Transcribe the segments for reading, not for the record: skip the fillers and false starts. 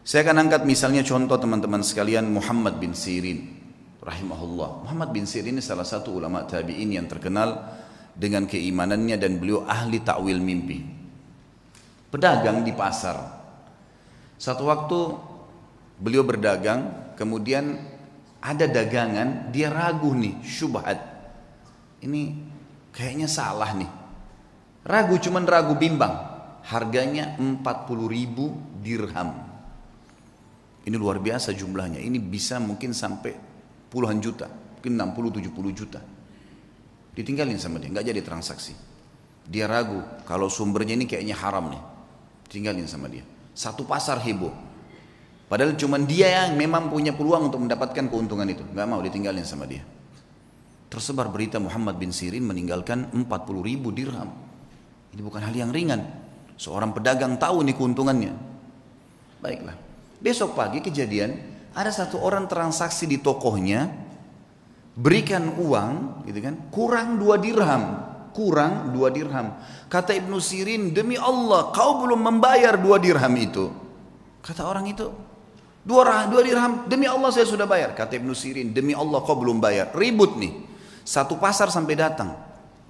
Saya akan angkat misalnya contoh teman-teman sekalian Muhammad bin Sirin rahimahullah. Muhammad bin Sirin ini salah satu ulama tabi'in yang terkenal dengan keimanannya dan beliau ahli takwil mimpi. Pedagang di pasar. Satu waktu beliau berdagang, kemudian ada dagangan, dia ragu nih, syubhat. Ini kayaknya salah nih. Ragu, cuman ragu bimbang. Harganya 40.000 dirham. Ini luar biasa jumlahnya. Ini bisa mungkin sampai puluhan juta, mungkin 60-70 juta. Ditinggalin sama dia, nggak jadi transaksi. Dia ragu, kalau sumbernya ini kayaknya haram nih. Tinggalin sama dia. Satu pasar heboh. Padahal cuma dia yang memang punya peluang untuk mendapatkan keuntungan itu. Nggak mau, ditinggalin sama dia. Tersebar berita Muhammad bin Sirin meninggalkan 40.000 dirham. Ini bukan hal yang ringan. Seorang pedagang tahu nih keuntungannya. Baiklah. Besok pagi kejadian, ada satu orang transaksi di tokohnya, berikan uang, gitu kan, kurang 2 dirham. Kurang 2 dirham. Kata Ibnu Sirin, demi Allah kau belum membayar 2 dirham itu. Kata orang itu, 2 dirham, demi Allah saya sudah bayar. Kata Ibnu Sirin, demi Allah kau belum bayar. Ribut nih. Satu pasar sampai datang.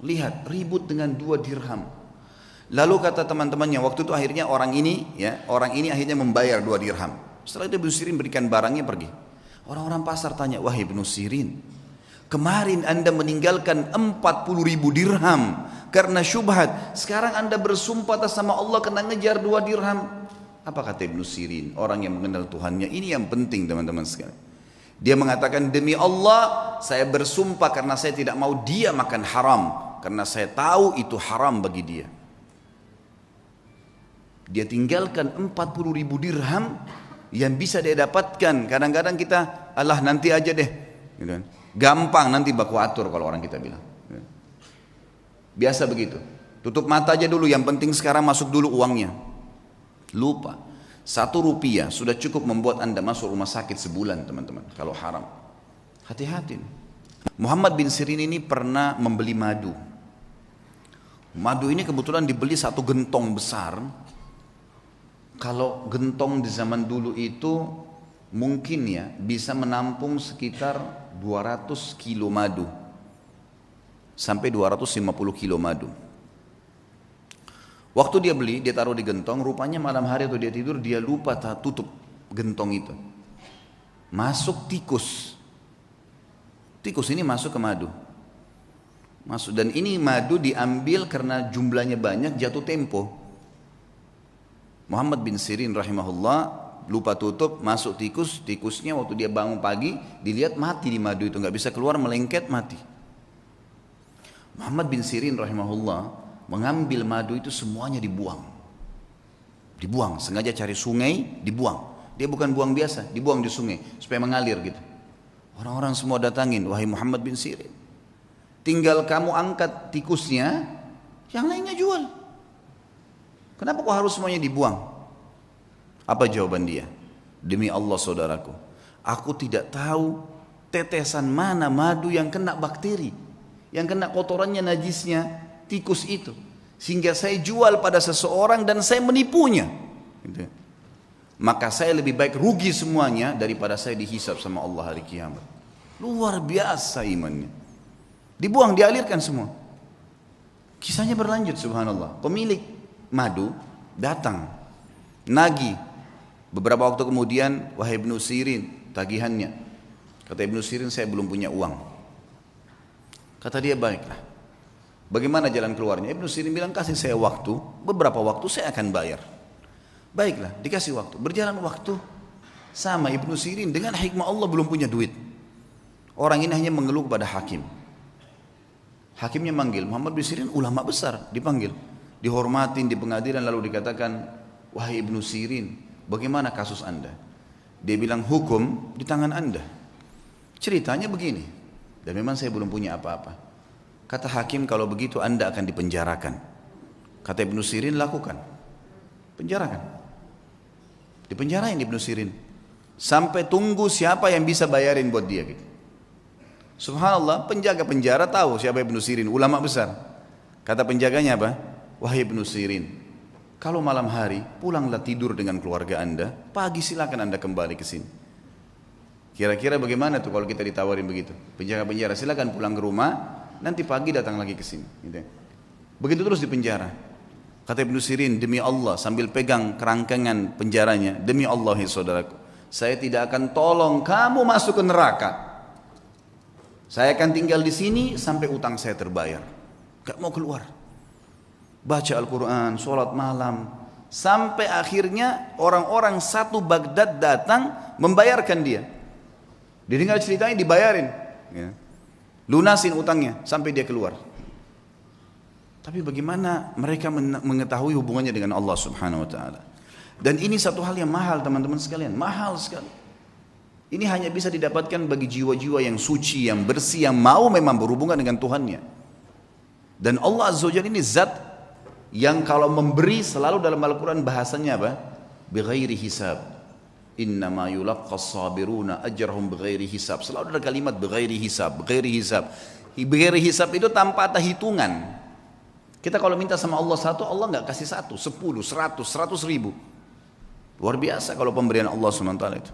Lihat, ribut dengan 2 dirham. Lalu kata teman-temannya, waktu itu akhirnya orang ini akhirnya membayar 2 dirham. Setelah itu Ibnu Sirin berikan barangnya pergi. Orang-orang pasar tanya, wahai Ibnu Sirin, kemarin anda meninggalkan 40.000 dirham karena syubhat. Sekarang anda bersumpah atas nama Allah kena ngejar 2 dirham. Apa kata Ibnu Sirin? Orang yang mengenal Tuhannya. Ini yang penting teman-teman sekalian. Dia mengatakan, demi Allah saya bersumpah karena saya tidak mau dia makan haram. Karena saya tahu itu haram bagi dia. Dia tinggalkan 40.000 dirham yang bisa dia dapatkan. Kadang-kadang kita, alah nanti aja deh. Gitu kan. Gampang nanti baku atur kalau orang kita bilang. Biasa begitu. Tutup mata aja dulu, yang penting sekarang masuk dulu uangnya. Lupa. 1 rupiah sudah cukup membuat anda masuk rumah sakit sebulan teman-teman. Kalau haram. Hati-hati. Muhammad bin Sirin ini pernah membeli madu. Madu ini kebetulan dibeli 1 gentong besar. Kalau gentong di zaman dulu itu mungkin ya bisa menampung sekitar 200 kilo madu sampai 250 kilo madu. Waktu dia beli, dia taruh di gentong, rupanya malam hari atau dia tidur, dia lupa tutup gentong itu. Masuk tikus. Tikus ini masuk ke madu. Masuk, dan ini madu diambil karena jumlahnya banyak, jatuh tempo. Muhammad bin Sirin rahimahullah lupa tutup, masuk tikus. Tikusnya waktu dia bangun pagi dilihat mati di madu itu, nggak bisa keluar, melengket mati. Muhammad bin Sirin rahimahullah mengambil madu itu semuanya dibuang. Dibuang, sengaja cari sungai, dibuang. Dia bukan buang biasa, dibuang di sungai supaya mengalir gitu. Orang-orang semua datangin, wahai Muhammad bin Sirin, tinggal kamu angkat tikusnya, yang lainnya jual. Kenapa kok harus semuanya dibuang? Apa jawaban dia? Demi Allah saudaraku, aku tidak tahu tetesan mana madu yang kena bakteri, yang kena kotorannya, najisnya tikus itu, sehingga saya jual pada seseorang dan saya menipunya. Gitu. Maka saya lebih baik rugi semuanya daripada saya dihisab sama Allah hari kiamat. Luar biasa imannya. Dibuang, dialirkan semua. Kisahnya berlanjut, subhanallah. Pemilik madu datang nagih. Beberapa waktu kemudian, wahai Ibnu Sirin, tagihannya. Kata Ibnu Sirin, saya belum punya uang. Kata dia, baiklah, bagaimana jalan keluarnya? Ibnu Sirin bilang, kasih saya waktu, beberapa waktu saya akan bayar. Baiklah, dikasih waktu. Berjalan waktu, sama Ibnu Sirin dengan hikmah Allah belum punya duit. Orang ini hanya mengeluh kepada hakim. Hakimnya manggil, Muhammad bin Sirin ulama besar, dipanggil, dihormatin di pengadilan, lalu dikatakan, wahai Ibnu Sirin, bagaimana kasus anda? Dia bilang, hukum di tangan anda. Ceritanya begini, dan memang saya belum punya apa-apa. Kata hakim, kalau begitu anda akan dipenjarakan. Kata Ibnu Sirin, lakukan, penjarakan. Dipenjarain Ibnu Sirin sampai tunggu siapa yang bisa bayarin buat dia gitu. Subhanallah, penjaga penjara tahu siapa Ibnu Sirin, ulama besar. Kata penjaganya apa? Wahai Ibnu Sirin, kalau malam hari pulanglah tidur dengan keluarga Anda, pagi silakan Anda kembali ke sini. Kira-kira bagaimana tuh kalau kita ditawarin begitu? Penjaga penjara, silakan pulang ke rumah, nanti pagi datang lagi ke sini. Gitu. Begitu terus di penjara. Kata Ibnu Sirin, demi Allah, sambil pegang kerangkengan penjaranya, demi Allah ya saudaraku, saya tidak akan tolong kamu masuk ke neraka. Saya akan tinggal di sini sampai utang saya terbayar. Gak mau keluar. Baca Al-Quran, sholat malam. Sampai akhirnya orang-orang satu Baghdad datang membayarkan dia. Didengar ceritanya dibayarin. Ya. Lunasin utangnya sampai dia keluar. Tapi bagaimana mereka mengetahui hubungannya dengan Allah Subhanahu Wa Taala? Dan ini satu hal yang mahal teman-teman sekalian. Mahal sekali. Ini hanya bisa didapatkan bagi jiwa-jiwa yang suci, yang bersih, yang mau memang berhubungan dengan Tuhannya. Dan Allah Azza wa Jalla ini zat yang kalau memberi selalu dalam Al-Quran bahasanya apa? Bighairi hisab. Innama yulaqqas sabiruna ajrahum bighairi hisab. Selalu ada kalimat bighairi hisab, bighairi hisab. Bighairi hisab itu tanpa ada hitungan. Kita kalau minta sama Allah satu, Allah nggak kasih satu, 10, 100, 100 ribu. Luar biasa kalau pemberian Allah SWT itu.